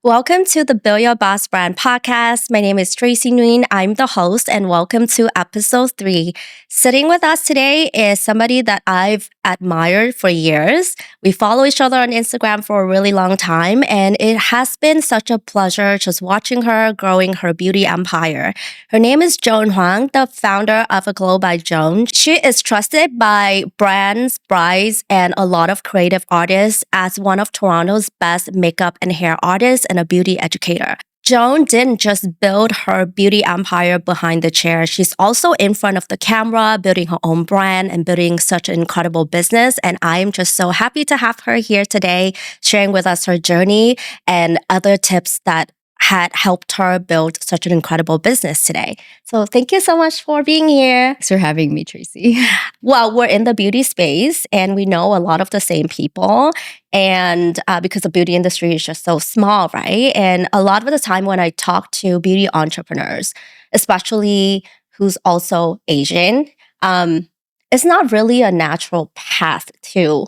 Welcome to the Build Your Boss Brand podcast. My name is Tracy Nguyen. I'm the host, and welcome to episode 3. Sitting with us today is somebody that I've admired for years. We follow each other on Instagram for a really long time, and it has been such a pleasure just watching her growing her beauty empire. Her name is Joan Huang, the founder of A Glow by Joan. She is trusted by brands, brides, and a lot of creative artists as one of Toronto's best makeup and hair artists and a beauty educator. Joan didn't just build her beauty empire behind the chair. She's also in front of the camera, building her own brand and building such an incredible business. And I am just so happy to have her here today, sharing with us her journey and other tips that had helped her build such an incredible business today. So thank you so much for being here. Thanks for having me, Tracy. Well, we're in the beauty space and we know a lot of the same people. And because the beauty industry is just so small, right? And a lot of the time when I talk to beauty entrepreneurs, especially who's also Asian, it's not really a natural path to,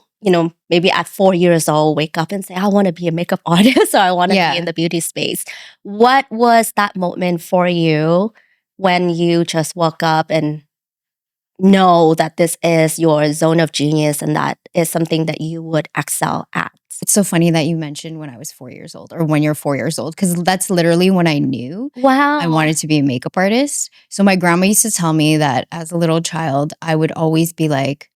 maybe at 4 years old, wake up and say, I want to be a makeup artist or I want to be in the beauty space. What was that moment for you when you just woke up and know that this is your zone of genius and that is something that you would excel at? It's so funny that you mentioned when I was 4 years old or when you're 4 years old, because that's literally when I knew Wow. I wanted to be a makeup artist. So my grandma used to tell me that as a little child, I would always be like,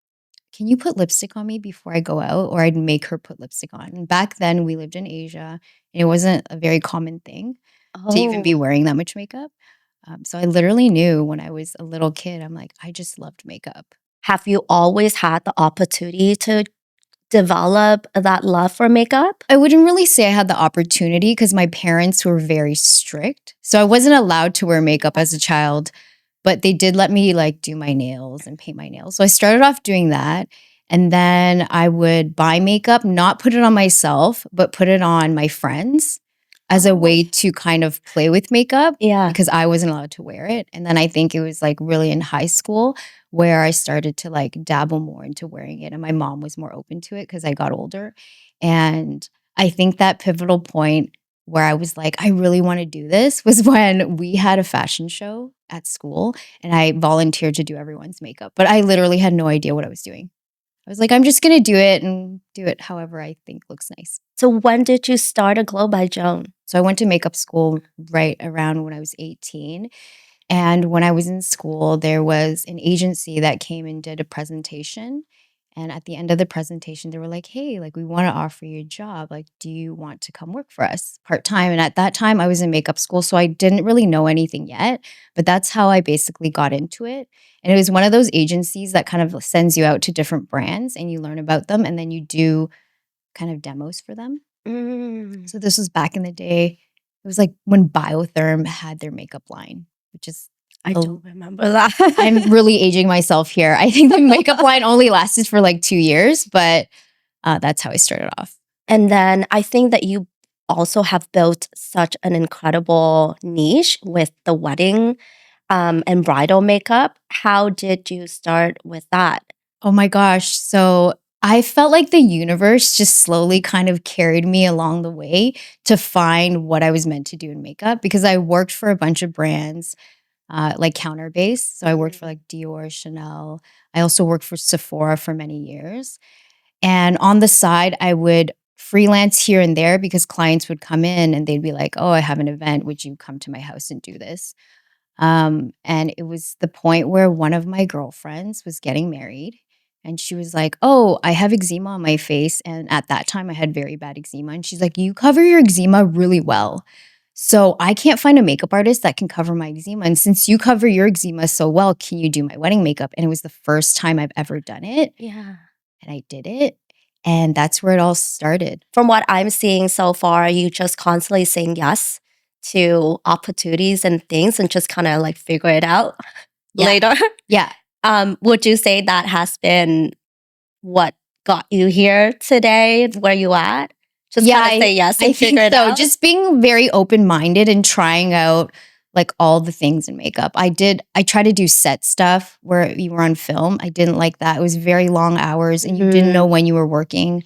can you put lipstick on me before I go out? Or I'd make her put lipstick on. And back then we lived in Asia and it wasn't a very common thing to even be wearing that much makeup. So I literally knew when I was a little kid, I'm like, I just loved makeup. Have you always had the opportunity to develop that love for makeup? I wouldn't really say I had the opportunity because my parents were very strict. So I wasn't allowed to wear makeup as a child, but they did let me like do my nails and paint my nails. So I started off doing that. And then I would buy makeup, not put it on myself, but put it on my friends as a way to kind of play with makeup because I wasn't allowed to wear it. And then I think it was like really in high school where I started to like dabble more into wearing it. And my mom was more open to it because I got older. And I think that pivotal point where I was like, I really want to do this was when we had a fashion show at school and I volunteered to do everyone's makeup. But I literally had no idea what I was doing. I was like, I'm just going to do it and do it however I think looks nice. So when did you start A Glow by Joan? So I went to makeup school right around when I was 18. And when I was in school, there was an agency that came and did a presentation. And at the end of the presentation, they were like, hey, like we want to offer you a job. Like, do you want to come work for us part-time? And at that time, I was in makeup school, so I didn't really know anything yet. But that's how I basically got into it. And it was one of those agencies that kind of sends you out to different brands and you learn about them and then you do kind of demos for them. So this was back in the day. It was like when Biotherm had their makeup line, which is I don't remember that. I'm really aging myself here. I think the makeup line only lasted for like 2 years, but that's how I started off. And then I think that you also have built such an incredible niche with the wedding and bridal makeup. How did you start with that? Oh my gosh. So I felt like the universe just slowly kind of carried me along the way to find what I was meant to do in makeup because I worked for a bunch of brands like counter-based. So I worked for like Dior, Chanel. I also worked for Sephora for many years. And on the side, I would freelance here and there because clients would come in and they'd be like, oh, I have an event. Would you come to my house and do this? And it was the point where one of my girlfriends was getting married and she was like, oh, I have eczema on my face. And at that time I had very bad eczema. And she's like, you cover your eczema really well. So I can't find a makeup artist that can cover my eczema. And since you cover your eczema so well, can you do my wedding makeup? And it was the first time I've ever done it. Yeah. And I did it. And that's where it all started. From what I'm seeing so far, you just constantly saying yes to opportunities and things and just kind of like figure it out later. Yeah. Would you say that has been what got you here today, where you at? Just kind of say yes and figure it out? Just being very open-minded and trying out like all the things in makeup. I try to do set stuff where you were on film. I didn't like that. It was very long hours and you didn't know when you were working.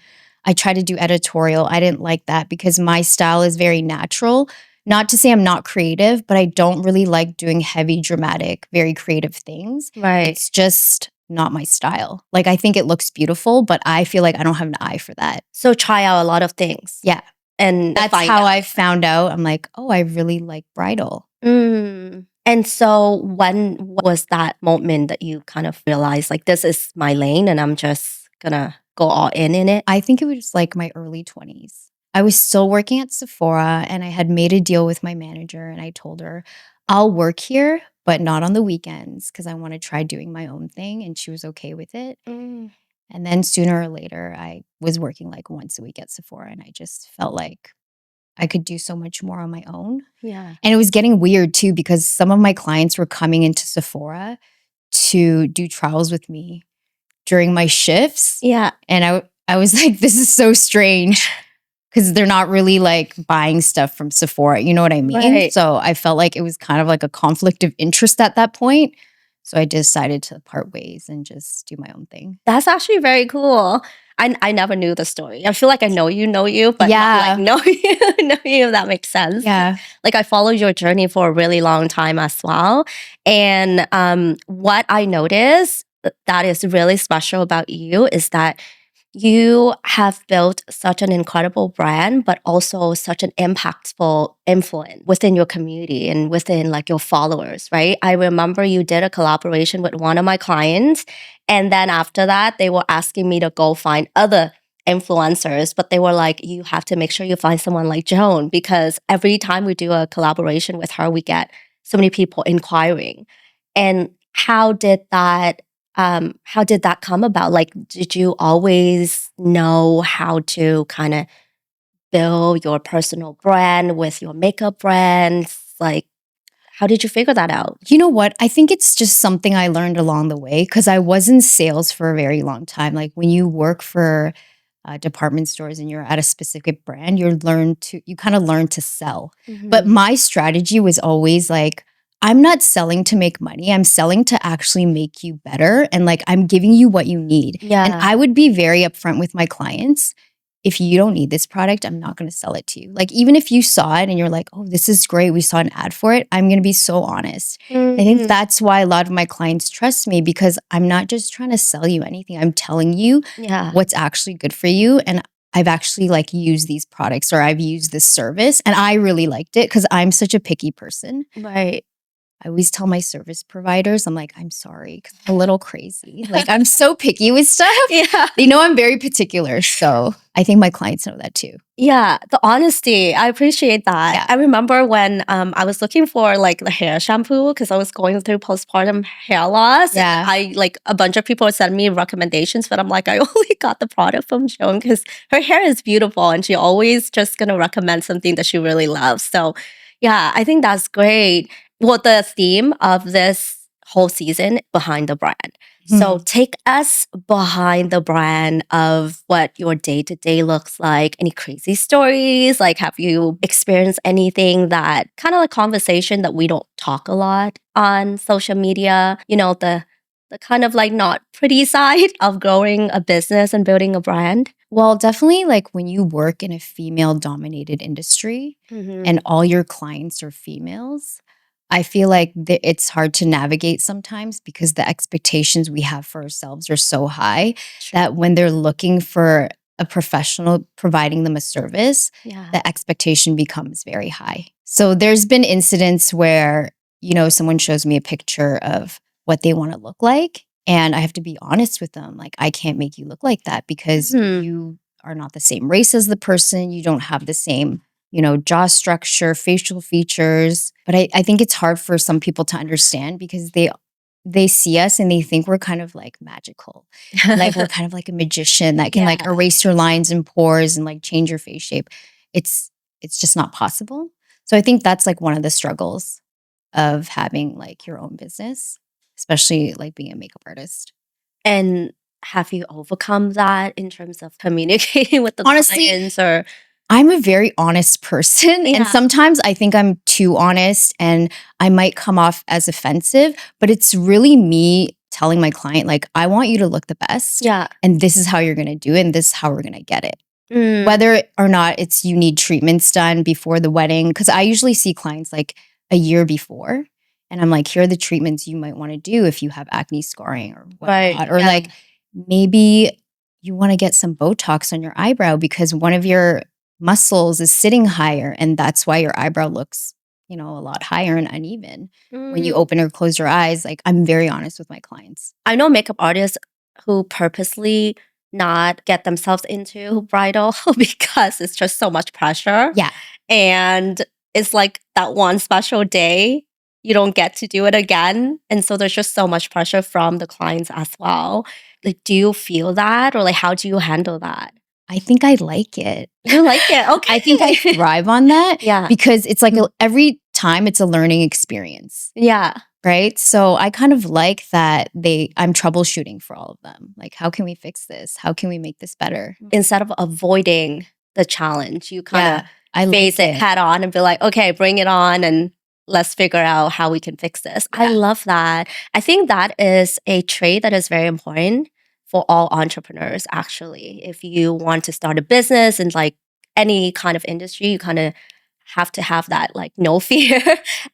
I tried to do editorial. I didn't like that because my style is very natural. Not to say I'm not creative, but I don't really like doing heavy, dramatic, very creative things. Right. It's just not my style. Like, I think it looks beautiful, but I feel like I don't have an eye for that. So try out a lot of things. Yeah. And That's find how out. I found out. I'm like, oh, I really like bridal. And so when was that moment that you kind of realized like this is my lane and I'm just gonna go all in it? I think it was like my early 20s. I was still working at Sephora and I had made a deal with my manager and I told her, I'll work here, but not on the weekends because I want to try doing my own thing. And she was okay with it. Mm, And then sooner or later, I was working like once a week at Sephora and I just felt like I could do so much more on my own. yeah. And it was getting weird too because some of my clients were coming into Sephora to do trials with me during my shifts. Yeah. And I was like, this is so strange because they're not really like buying stuff from Sephora. You know what I mean? Right. So I felt like it was kind of like a conflict of interest at that point. So I decided to part ways and just do my own thing. That's actually very cool. I never knew the story. I feel like I know you, but Yeah. not like know you, if that makes sense. Yeah. Like I followed your journey for a really long time as well. And what I noticed that is really special about you is that you have built such an incredible brand, but also such an impactful influence within your community and within like your followers, right? I remember you did a collaboration with one of my clients. And then after that, they were asking me to go find other influencers, but they were like, you have to make sure you find someone like Joan because every time we do a collaboration with her, we get so many people inquiring. And how did that come about? Like, did you always know how to kind of build your personal brand with your makeup brands? Like, how did you figure that out? You know what? I think it's just something I learned along the way because I was in sales for a very long time. Like when you work for department stores and you're at a specific brand, you kind of learn to sell. But Mhm. my strategy was always like, I'm not selling to make money. I'm selling to actually make you better. And like, I'm giving you what you need. And Yeah. I would be very upfront with my clients. If you don't need this product, I'm not going to sell it to you. Like, even if you saw it and you're like, oh, this is great, we saw an ad for it, I'm going to be so honest. I think Mhm. that's why a lot of my clients trust me because I'm not just trying to sell you anything. I'm telling you Yeah. what's actually good for you. And I've actually like used these products or I've used this service and I really liked it because I'm such a picky person. Right. I always tell my service providers, I'm like, I'm sorry, because I'm a little crazy. Like, I'm so picky with stuff. Yeah. They know I'm very particular. So I think my clients know that too. Yeah, the honesty. I appreciate that. Yeah. I remember when I was looking for like the hair shampoo because I was going through postpartum hair loss. Yeah. And I like a bunch of people sent me recommendations, but I'm like, I only got the product from Joan because her hair is beautiful and she always just gonna recommend something that she really loves. So yeah, I think that's great. Well, the theme of this whole season behind the brand. So take us behind the brand of what your day to day looks like. Any crazy stories? Like, have you experienced anything that kind of like conversation that we don't talk a lot on social media? You know, the kind of like not pretty side of growing a business and building a brand. Well, definitely like when you work in a female dominated industry and all your clients are females, I feel like it's hard to navigate sometimes because the expectations we have for ourselves are so high that when they're looking for a professional providing them a service, Yeah. the expectation becomes very high. So there's been incidents where, someone shows me a picture of what they want to look like. And I have to be honest with them. Like, I can't make you look like that because Mhm. you are not the same race as the person. You don't have the same jaw structure, facial features. But I think it's hard for some people to understand because they see us and they think we're kind of like magical. Like we're kind of like a magician that can like Yeah. erase your lines and pores and like change your face shape. It's just not possible. So I think that's like one of the struggles of having like your own business, especially like being a makeup artist. And have you overcome that in terms of communicating with the Honestly, clients or I'm a very honest person. And Yeah. sometimes I think I'm too honest and I might come off as offensive, but it's really me telling my client, like, I want you to look the best. Yeah. And this is how you're going to do it. And this is how we're going to get it. Whether or not it's you need treatments done before the wedding. Because I usually see clients like a year before. And I'm like, here are the treatments you might want to do if you have acne scarring or Right. whatnot. Or Yeah. like maybe you want to get some Botox on your eyebrow because one of your muscles is sitting higher. And that's why your eyebrow looks, a lot higher and uneven when you open or close your eyes. Like I'm very honest with my clients. I know makeup artists who purposely not get themselves into bridal because it's just so much pressure. Yeah. And it's like that one special day, you don't get to do it again. And so there's just so much pressure from the clients as well. Like, do you feel that? Or like, how do you handle that? I think I like it. You like it? Okay. I think I thrive on that. Yeah. Because it's like every time it's a learning experience. Yeah. Right. So I kind of like that I'm troubleshooting for all of them. Like, how can we fix this? How can we make this better? Instead of avoiding the challenge, you kind of face like it head on and be like, okay, bring it on and let's figure out how we can fix this. I love that. I think that is a trait that is very important for all entrepreneurs, actually. If you want to start a business in like any kind of industry, you kind of have to have that like no fear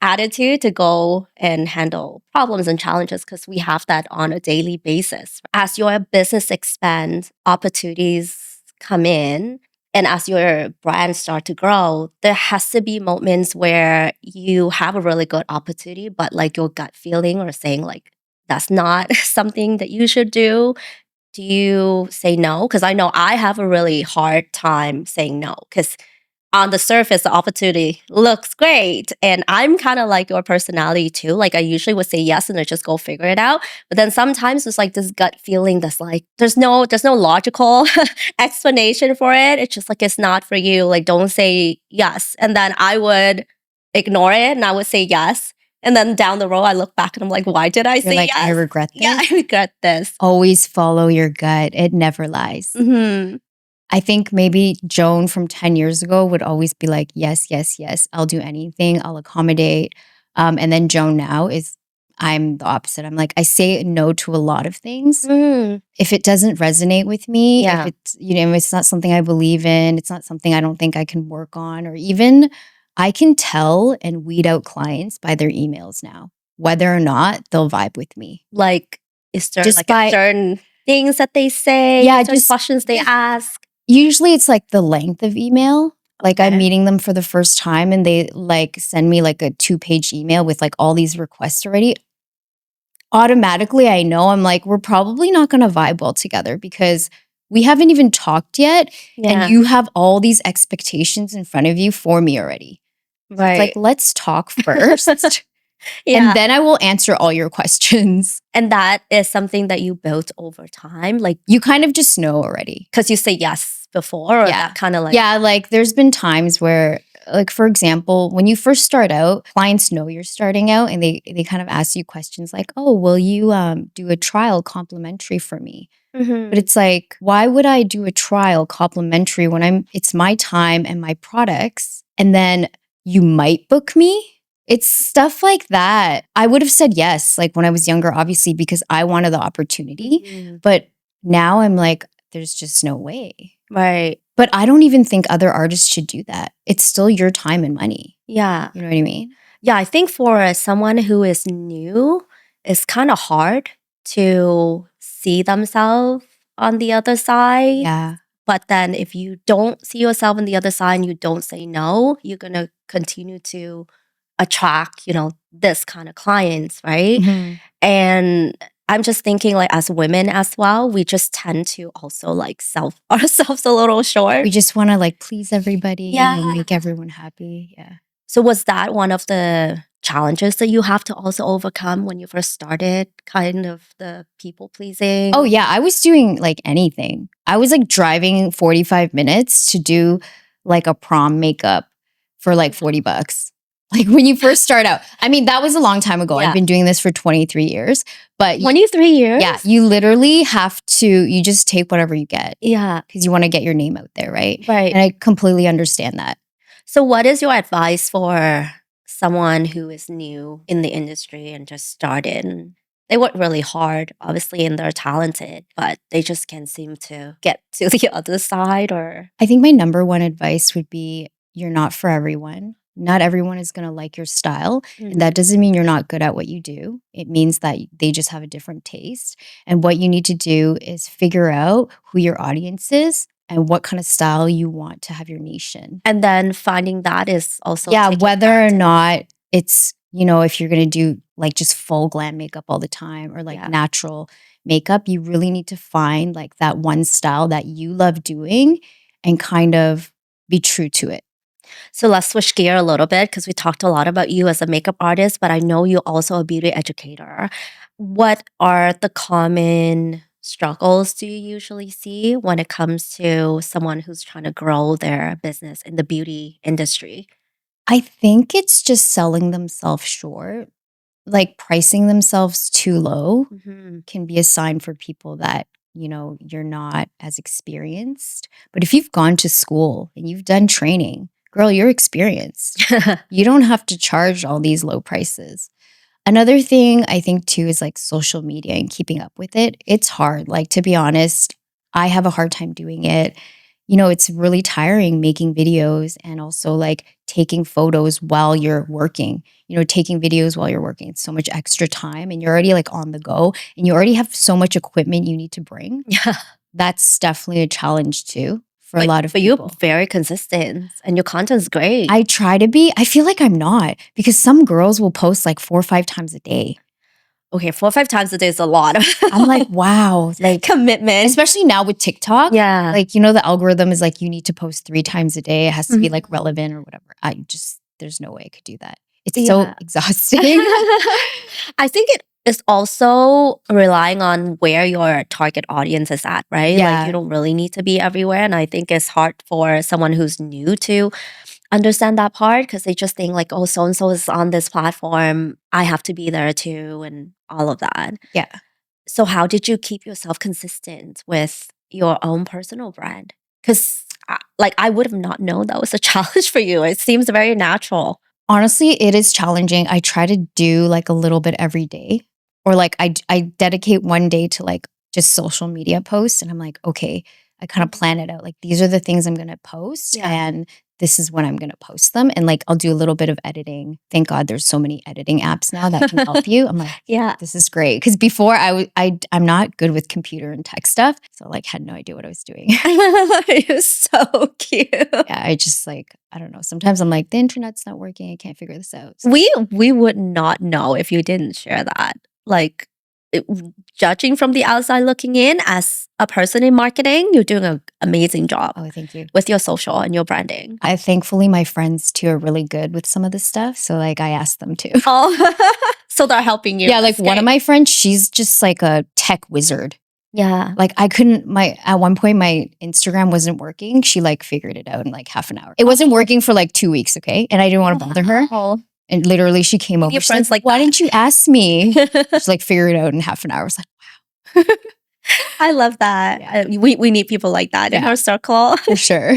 attitude to go and handle problems and challenges because we have that on a daily basis. As your business expands, opportunities come in, and as your brand start to grow, there has to be moments where you have a really good opportunity, but like your gut feeling or saying like that's not something that you should do. Do you say no? Because I know I have a really hard time saying no because on the surface, the opportunity looks great. And I'm kind of like your personality too. Like I usually would say yes and I just go figure it out. But then sometimes there's like this gut feeling that's like, there's no logical explanation for it. It's just like, it's not for you. Like, don't say yes. And then I would ignore it and I would say yes. And then down the road, I look back and I'm like, why did I say like, yes? I regret this. Yeah, I regret this. Always follow your gut. It never lies. Hmm. I think maybe Joan from 10 years ago would always be like, yes, yes, yes, I'll do anything, I'll accommodate. And then Joan now I'm the opposite. I'm like, I say no to a lot of things. If it doesn't resonate with me, if it's, it's not something I believe in, it's not something I don't think I can work on, or even I can tell and weed out clients by their emails now, whether or not they'll vibe with me. Like, is there Just like by- certain things that they say? Yeah, certain questions they ask? Usually it's like the length of email. Like I'm meeting them for the first time and they like send me like a 2-page email with like all these requests already. Automatically, I know I'm like, we're probably not going to vibe well together because we haven't even talked yet. And you have all these expectations in front of you for me already. So it's like, let's talk first. And then I will answer all your questions. And that is something that you built over time. Like you kind of just know already. Because you say yes before or that kind of like. Yeah, like there's been times where, like for example, when you first start out, clients know you're starting out and they kind of ask you questions like, oh, will you do a trial complimentary for me? But it's like, why would I do a trial complimentary when it's my time and my products and then you might book me? It's stuff like that. I would have said yes, like when I was younger, obviously, because I wanted the opportunity. But now I'm like, there's just no way. Right. But I don't even think other artists should do that. It's still your time and money. Yeah. You know what I mean? Yeah, I think for someone who is new, it's kind of hard to see themselves on the other side. Yeah. But then if you don't see yourself on the other side and you don't say no, you're going to continue to attract, this kind of clients, right? And I'm just thinking like as women as well, we just tend to also like sell ourselves a little short. We just want to like please everybody and make everyone happy. Yeah. So was that one of the challenges that you have to also overcome when you first started kind of the people pleasing? Oh yeah, I was doing like anything. I was like driving 45 minutes to do like a prom makeup for like $40. Like when you first start out. I mean, that was a long time ago. I've been doing this for 23 years. But 23 years? Yeah, you literally have to, you just take whatever you get. Yeah. Because you want to get your name out there, right? Right. And I completely understand that. So what is your advice for someone who is new in the industry and just started? They work really hard, obviously, and they're talented, but they just can't seem to get to the other side or I think my number one advice would be you're not for everyone. Not everyone is going to like your style. And that doesn't mean you're not good at what you do. It means that they just have a different taste. And what you need to do is figure out who your audience is and what kind of style you want to have your niche in. And then finding that is also Yeah, taking whether or practice. not it's, if you're going to do like just full glam makeup all the time or like Yeah. natural makeup, you really need to find like that one style that you love doing and kind of be true to it. So let's switch gear a little bit because we talked a lot about you as a makeup artist, but I know you're also a beauty educator. What are the common struggles do you usually see when it comes to someone who's trying to grow their business in the beauty industry? I think it's just selling themselves short. Like pricing themselves too low can be a sign for people that, you're not as experienced. But if you've gone to school and you've done training, girl, you're experienced. You don't have to charge all these low prices. Another thing I think too is like social media and keeping up with it. It's hard. Like, to be honest, I have a hard time doing it. It's really tiring making videos and also like taking photos while you're working. Taking videos while you're working. It's so much extra time and you're already like on the go and you already have so much equipment you need to bring. Yeah. That's definitely a challenge too for a lot of But people. you're very consistent and your content's great. I try to be. I feel like I'm not because some girls will post like 4 or 5 times a day. Okay, 4 or 5 times a day is a lot. I'm like, wow, like commitment. especially now with TikTok. Yeah. Like, the algorithm is like, you need to post 3 times a day. It has to be like relevant or whatever. There's no way I could do that. It's so Yeah. exhausting. I think it is also relying on where your target audience is at, right? Yeah. Like you don't really need to be everywhere. And I think it's hard for someone who's new to understand that part because they just think like, oh, so and so is on this platform. I have to be there too, and all of that. Yeah. So how did you keep yourself consistent with your own personal brand? Because I would have not known that was a challenge for you. It seems very natural. Honestly, it is challenging. I try to do like a little bit every day, or like I dedicate one day to like just social media posts, and I'm like, okay, I kind of plan it out. Like these are the things I'm gonna post, Yeah. and this is when I'm gonna post them, and like I'll do a little bit of editing. Thank God, there's so many editing apps now that can help you. I'm like, Yeah. this is great because before I'm not good with computer and tech stuff, so like had no idea what I was doing. You're so cute. Yeah, I just like I don't know. Sometimes I'm like the internet's not working. I can't figure this out. So We would not know if you didn't share that. Like judging from the outside looking in as a person in marketing, you're doing an amazing job oh, thank you. with your social and your branding. I thankfully my friends too are really good with some of this stuff. So like I asked them to. Oh, so they're helping you. Yeah, like That's one of great. my friends, she's just like a tech wizard. Yeah. Like I couldn't at one point my Instagram wasn't working. She like figured it out in like half an hour. It wasn't working for like 2 weeks, okay? And I didn't want to bother her. Oh. And literally she came over. Your She's friends like why that." didn't you ask me? She's like figure it out in half an hour. I was like, I love that. Yeah. We need people like that in Yeah. our circle. for sure.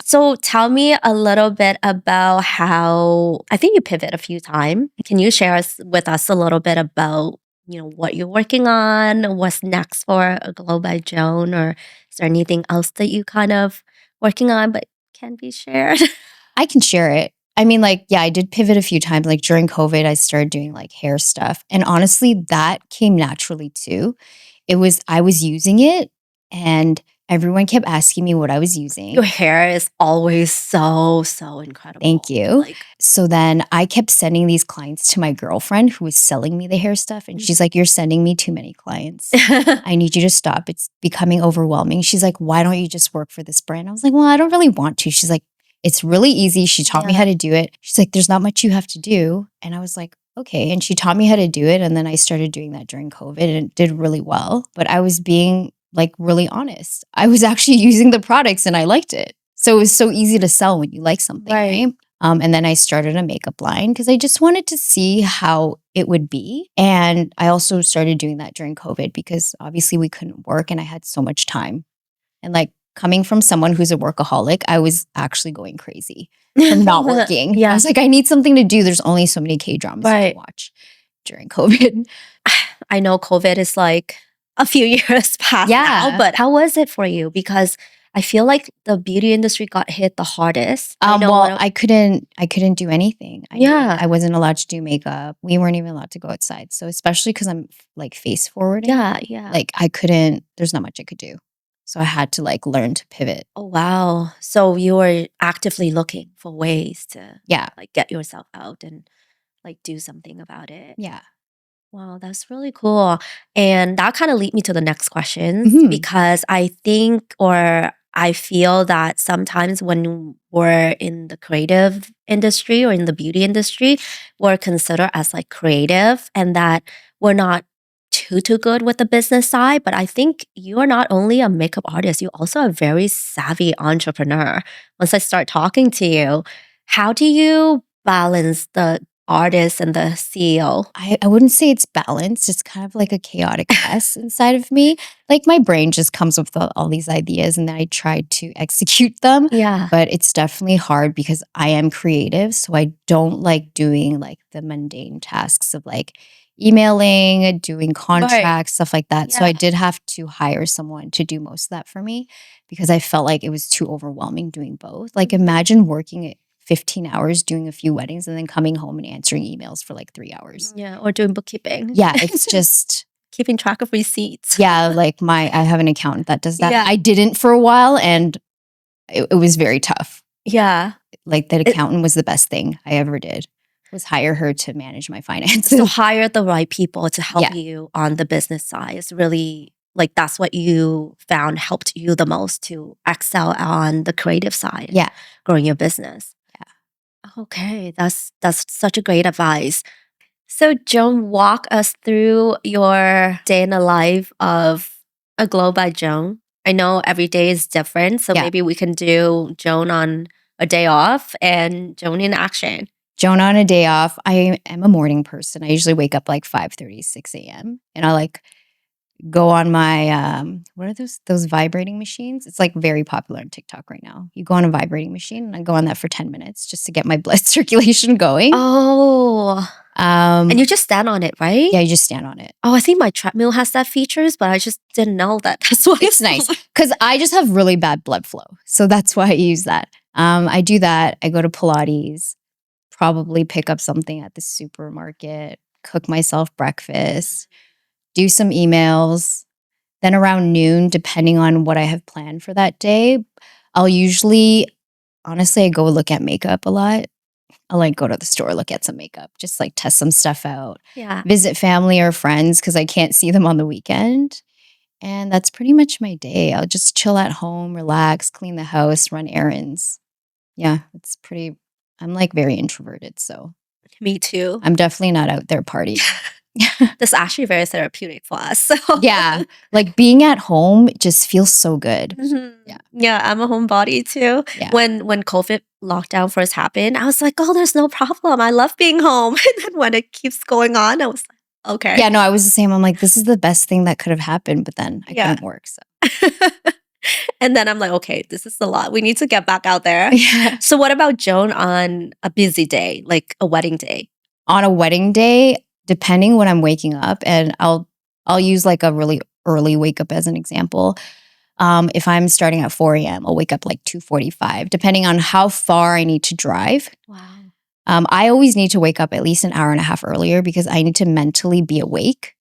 So tell me a little bit about how I think you pivot a few times. Can you share with us a little bit about what you're working on, what's next for A Glow by Joan, or is there anything else that you kind of working on but can be shared? I can share it. I mean, like, yeah, I did pivot a few times. Like during COVID, I started doing like hair stuff. And honestly, that came naturally too. I was using it and everyone kept asking me what I was using. Your hair is always so incredible. Thank you. Like, So then I kept sending these clients to my girlfriend who was selling me the hair stuff. And she's like, you're sending me too many clients. I need you to stop. It's becoming overwhelming. She's like, why don't you just work for this brand? I was like, well, I don't really want to. She's like, it's really easy. She taught me how to do it. She's like, there's not much you have to do. And I was like, okay. And she taught me how to do it. And then I started doing that during COVID and it did really well. But I was being like really honest. I was actually using the products and I liked it. So it was so easy to sell when you like something, Right. right? And then I started a makeup line because I just wanted to see how it would be. And I also started doing that during COVID because obviously we couldn't work and I had so much time. And like coming from someone who's a workaholic, I was actually going crazy from not working. Yeah. I was like, I need something to do. There's only so many K-dramas I Right. can watch during COVID. I know COVID is like a few years past now, Yeah. but how was it for you? Because I feel like the beauty industry got hit the hardest. I know Well, I couldn't do anything. Yeah. I wasn't allowed to do makeup. We weren't even allowed to go outside. So especially because I'm like face forwarding, yeah. like I couldn't. There's not much I could do. So I had to like learn to pivot. Oh wow. So you were actively looking for ways to Yeah, like get yourself out and like do something about it. yeah. Wow, that's really cool. And that kind of lead me to the next questions Mhm. because I think or I feel that sometimes when we're in the creative industry or in the beauty industry, we're considered as like creative and that we're not too good with the business side. But I think you are not only a makeup artist, you also a very savvy entrepreneur. Once I start talking to you, how do you balance the artist and the CEO? I wouldn't say it's balanced. It's kind of like a chaotic mess inside of me. Like my brain just comes up with all these ideas and then I try to execute them. Yeah. But it's definitely hard because I am creative. So I don't like doing like the mundane tasks of like emailing, doing contracts, stuff like that. So I Yeah. did have to hire someone to do most of that for me because I felt like it was too overwhelming doing both. Like Mhm. imagine working 15 hours doing a few weddings and then coming home and answering emails for like 3 hours. Yeah, or doing bookkeeping. Yeah, it's just Keeping track of receipts. yeah, like I have an accountant that does that. Yeah. I didn't for a while and it was very tough. Yeah. Like that accountant was the best thing I ever did. Was hire her to manage my finances. So hire the right people to help Yeah. you on the business side. It's really like that's what you found helped you the most to excel on the creative side. Yeah. Growing your business. Yeah. Okay, that's such a great advice. So Joan, walk us through your day in the life of a glow by Joan. I know every day is different, so Yeah. maybe we can do Joan on a day off and Joan in action. Joan on a day off. I am a morning person. I usually wake up like 5:30, 6 a.m. And I like go on my what are those vibrating machines? It's like very popular on TikTok right now. You go on a vibrating machine and I go on that for 10 minutes just to get my blood circulation going. Oh. And you just stand on it, right? Yeah, you just stand on it. Oh, I think my treadmill has that features, but I just didn't know that. That's why It's nice because I just have really bad blood flow. So that's why I use that. I do that. I go to Pilates, probably pick up something at the supermarket, cook myself breakfast, do some emails. Then around noon, depending on what I have planned for that day, I'll usually, honestly, I go look at makeup a lot. I'll like go to the store, look at some makeup, just like test some stuff out, Yeah. visit family or friends because I can't see them on the weekend. And that's pretty much my day. I'll just chill at home, relax, clean the house, run errands. Yeah, it's pretty, I'm like very introverted. So Me too. I'm definitely not out there partying. That's actually very therapeutic for us. So. Yeah, like being at home just feels so good. Mhm. Yeah. Yeah, I'm a homebody too. Yeah. When COVID lockdown first happened, I was like, oh, there's no problem. I love being home. And then when it keeps going on, I was like, okay. Yeah, no, I was the same. I'm like, this is the best thing that could have happened, but then I Yeah. couldn't work. So And then I'm like, okay, this is a lot. We need to get back out there. yeah. So what about Joan on a busy day, like a wedding day? On a wedding day, depending when I'm waking up, and I'll use like a really early wake up as an example. If I'm starting at 4 a.m., I'll wake up like 2:45, depending on how far I need to drive. Wow. I always need to wake up at least an hour and a half earlier because I need to mentally be awake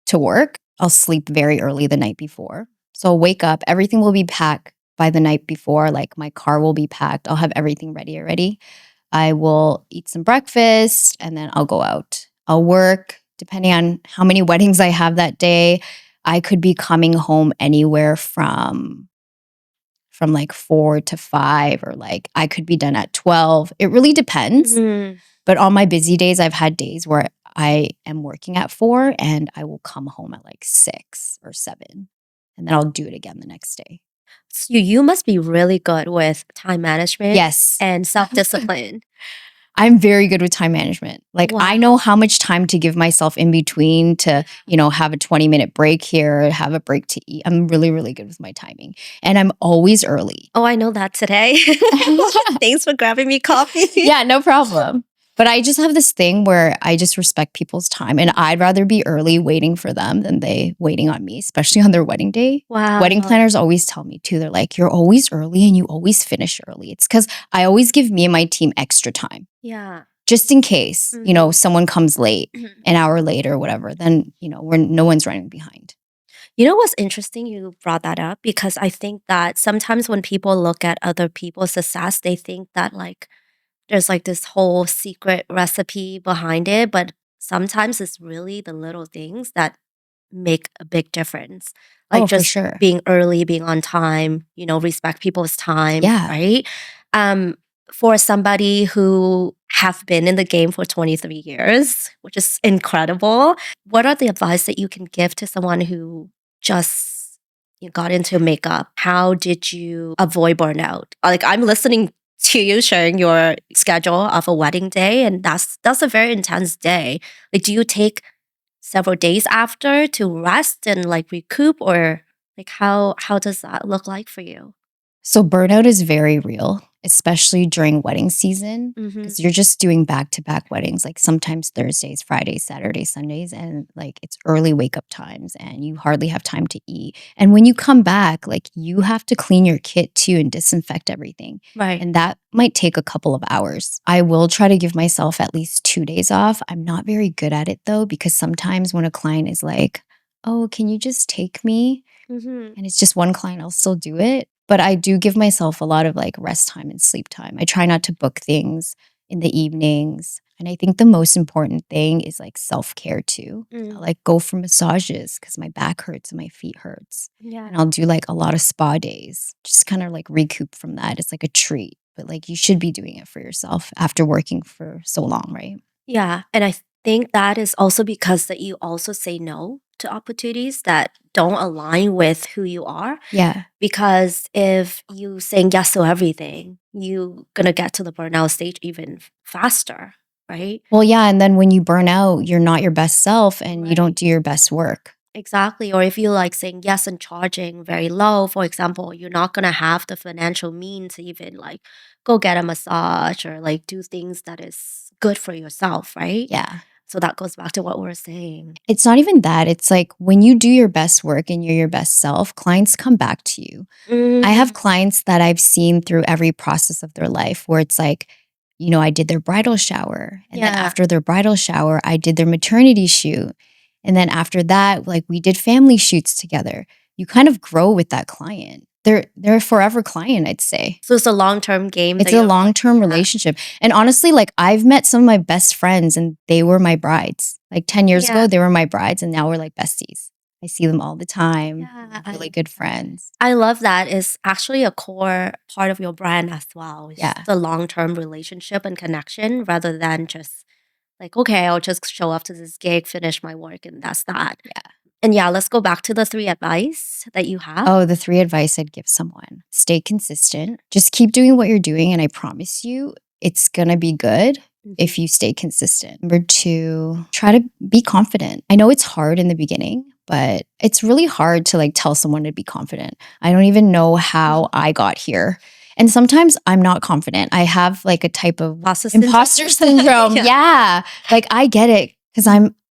to work. I'll sleep very early the night before. So I'll wake up, everything will be packed by the night before. Like my car will be packed. I'll have everything ready already. I will eat some breakfast and then I'll go out. I'll work depending on how many weddings I have that day. I could be coming home anywhere from like 4 to 5 or like I could be done at 12. It really depends. Mhm. But on my busy days, I've had days where I am working at 4 and I will come home at like 6 or 7. And then I'll do it again the next day. So you must be really good with time management. Yes. And self-discipline. I'm very good with time management. Like Wow. I know how much time to give myself in between to, have a 20-minute break here, have a break to eat. I'm really, really good with my timing. And I'm always early. Oh, I know that today. Thanks for grabbing me coffee. Yeah, no problem. But I just have this thing where I just respect people's time, and I'd rather be early waiting for them than they waiting on me, especially on their wedding day. Wedding Wow. planners always tell me too. They're like, "You're always early and you always finish early." It's because I always give me and my team extra time Yeah. just in case, Mhm. someone comes late, Mhm. an hour late or whatever. Then, we're no one's running behind. You know what's interesting? You brought that up because I think that sometimes when people look at other people's success, they think that like there's like this whole secret recipe behind it, but sometimes it's really the little things that make a big difference. Like Oh, for just sure. being early, being on time, respect people's time, Yeah. right? Um, for somebody who have been in the game for 23 years, which is incredible, what are the advice that you can give to someone who just got into makeup? How did you avoid burnout? Like I'm listening to you sharing your schedule of a wedding day, and that's a very intense day. Like, do you take several days after to rest and like recoup, or like how does that look like for you? So burnout is very real, especially during wedding season, Mhm. because you're just doing back to back weddings, like sometimes Thursdays, Fridays, Saturdays, Sundays, and like it's early wake up times and you hardly have time to eat. And when you come back, like you have to clean your kit too and disinfect everything. Right. And that might take a couple of hours. I will try to give myself at least 2 days off. I'm not very good at it though, because sometimes when a client is like, "Oh, can you just take me?" Mhm. and it's just one client, I'll still do it. But I do give myself a lot of like rest time and sleep time. I try not to book things in the evenings. And I think the most important thing is like self care too. Mm. I'll like go for massages because my back hurts and my feet hurts. Yeah. And I'll do like a lot of spa days, just kind of like recoup from that. It's like a treat, but like you should be doing it for yourself after working for so long, right? Yeah, and I think that is also because that you also say no to opportunities that don't align with who you are. Yeah. Because if you saying yes to everything, you gonna get to the burnout stage even faster, right? Well, yeah. And then when you burn out, you're not your best self and you don't Right. do your best work. Exactly. Or if you like saying yes and charging very low, for example, you're not gonna have the financial means to even like go get a massage or like do things that is good for yourself, right? Yeah. So that goes back to what we're saying. It's not even that. It's like when you do your best work and you're your best self, clients come back to you. I have Mhm. clients that I've seen through every process of their life where it's like, I did their bridal shower. And then Yeah. after their bridal shower, I did their maternity shoot. And then after that, like we did family shoots together. You kind of grow with that client. They're a forever client, I'd say. So it's a long-term game It's that a you're like, long-term yeah. relationship. And honestly, like I've met some of my best friends and they were my brides. Like 10 years ago, Yeah. they were my brides and now we're like besties. I see them all the time. Yeah. We're really good friends. I love that. It's actually a core part of your brand as well. It's Yeah. the long-term relationship and connection rather than just like, okay, I'll just show up to this gig, finish my work, and that's that. Yeah. And yeah, let's go back to the three advice that you have. Oh, the 3 advice I'd give someone. Stay consistent. Just keep doing what you're doing and I promise you it's going to be good Mhm. if you stay consistent. Number 2, try to be confident. I know it's hard in the beginning, but it's really hard to like tell someone to be confident. I don't even know how I got here. And sometimes I'm not confident. I have like a type of Imposter syndrome. imposter syndrome. Yeah. Yeah. Like I get it because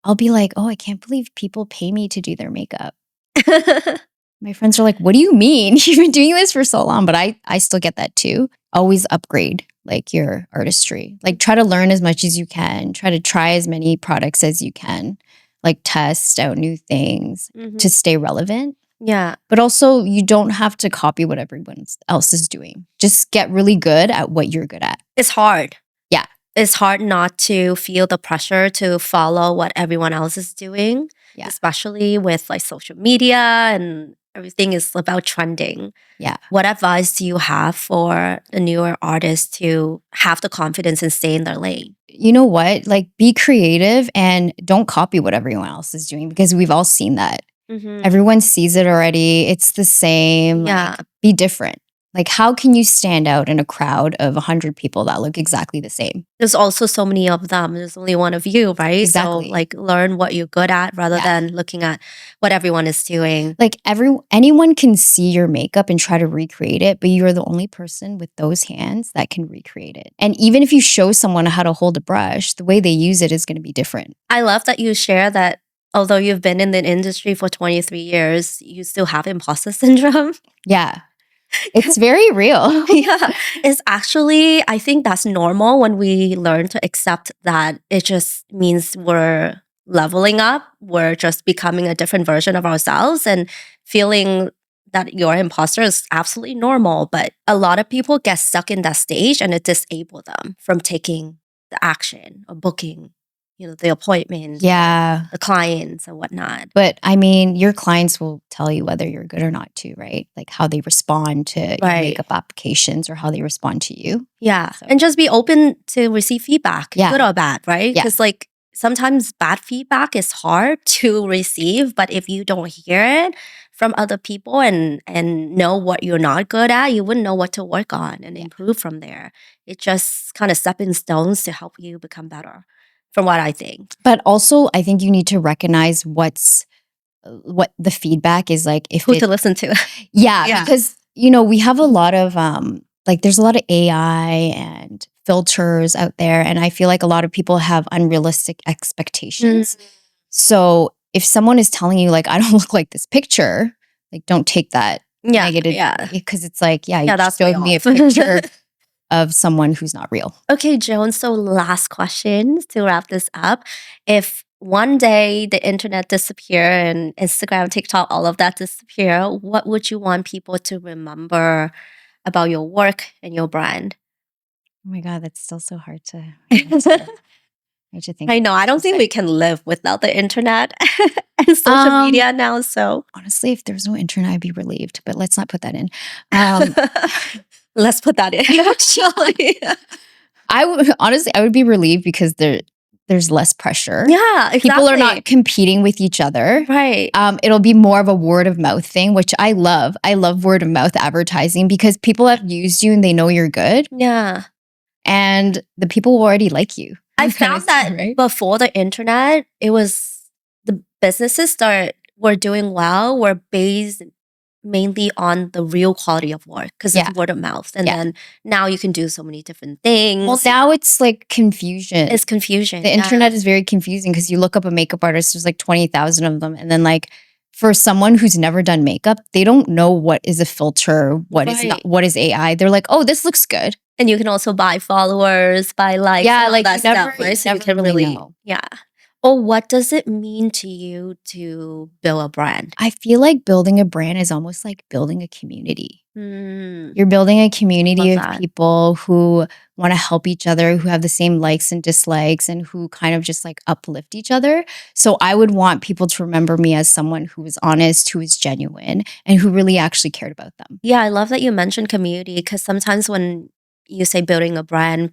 I'll be like, "Oh, I can't believe people pay me to do their makeup." My friends are like, "What do you mean? You've been doing this for so long." But I still get that too. Always upgrade like your artistry. Like try to learn as much as you can. Try to try as many products as you can. Like test out new things to Mhm. stay relevant. Yeah. But also you don't have to copy what everyone else is doing. Just get really good at what you're good at. It's hard. Yeah. It's hard not to feel the pressure to follow what everyone else is doing, Yeah. especially with like social media and everything is about trending. Yeah. What advice do you have for the newer artists to have the confidence and stay in their lane? You know what? Like be creative and don't copy what everyone else is doing because we've all seen that. Mhm. Everyone sees it already. It's the same. Yeah. Like, be different. Like, how can you stand out in a crowd of 100 people that look exactly the same? There's also so many of them. There's only one of you, right? So Exactly. like learn what you're good at rather Yeah. than looking at what everyone is doing. Like anyone can see your makeup and try to recreate it, but you're the only person with those hands that can recreate it. And even if you show someone how to hold a brush, the way they use it is going to be different. I love that you share that although you've been in the industry for 23 years, you still have imposter syndrome. Yeah. It's very real. Yeah, it's actually, I think that's normal when we learn to accept that it just means we're leveling up, we're just becoming a different version of ourselves, and feeling that you're imposter is absolutely normal. But a lot of people get stuck in that stage and it disables them from taking the action or booking, the appointment, Yeah. the clients and whatnot. But I mean, your clients will tell you whether you're good or not too, right? Like how they respond to your Right. makeup applications or how they respond to you. Yeah. So- And just be open to receive feedback, Yeah. good or bad, right? Yeah. Because like sometimes bad feedback is hard to receive, but if you don't hear it from other people and know what you're not good at, you wouldn't know what to work on and improve from there. It just kind of stepping stones to help you become better, from what I think. But also, I think you need to recognize what the feedback is like. If Who to listen to. Yeah, because we have a lot of like there's a lot of AI and filters out there, and I feel like a lot of people have unrealistic expectations. So if someone is telling you like I don't look like this picture, like don't take that negative because it's like you that's just showed me a picture of someone who's not real. Okay, Joan, so last question to wrap this up. If one day the internet disappear and Instagram, TikTok, all of that disappear, what would you want people to remember about your work and your brand? Oh my God, that's still so hard to answer. I have to think. I know, I don't think we can live without the internet and social media now, so. Honestly, if there's no internet, I'd be relieved, but let's not put that in. Let's put that in, actually. I would be relieved because there's less pressure. Yeah, exactly. People are not competing with each other. Right. It'll be more of a word of mouth thing, which I love. I love word of mouth advertising because people have used you and they know you're good. Yeah. And the people will already like you. I found that before the internet, it was the businesses that were doing well were based mainly on the real quality of work because it's word of mouth. And then now you can do so many different things. Well, now it's like confusion. It's confusion. The internet is very confusing because you look up a makeup artist, there's like 20,000 of them. And then like for someone who's never done makeup, they don't know what is a filter, what is AI. They're like, oh, this looks good. And you can also buy followers, buy likes, like that stuff, right? So you can really know. Yeah. Or what does it mean to you to build a brand? I feel like building a brand is almost like building a community. You're building a community of people who want to help each other, who have the same likes and dislikes, and who kind of just like uplift each other. So I would want people to remember me as someone who is honest, who is genuine, and who really actually cared about them. Yeah, I love that you mentioned community because sometimes when you say building a brand,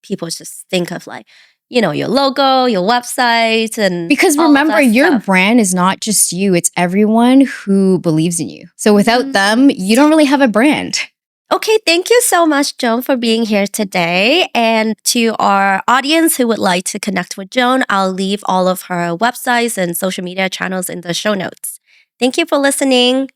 people just think of like, your logo, your website, and because remember, your brand is not just you, it's everyone who believes in you. So without them, you don't really have a brand. Okay, thank you so much, Joan, for being here today. And to our audience who would like to connect with Joan, I'll leave all of her websites and social media channels in the show notes. Thank you for listening.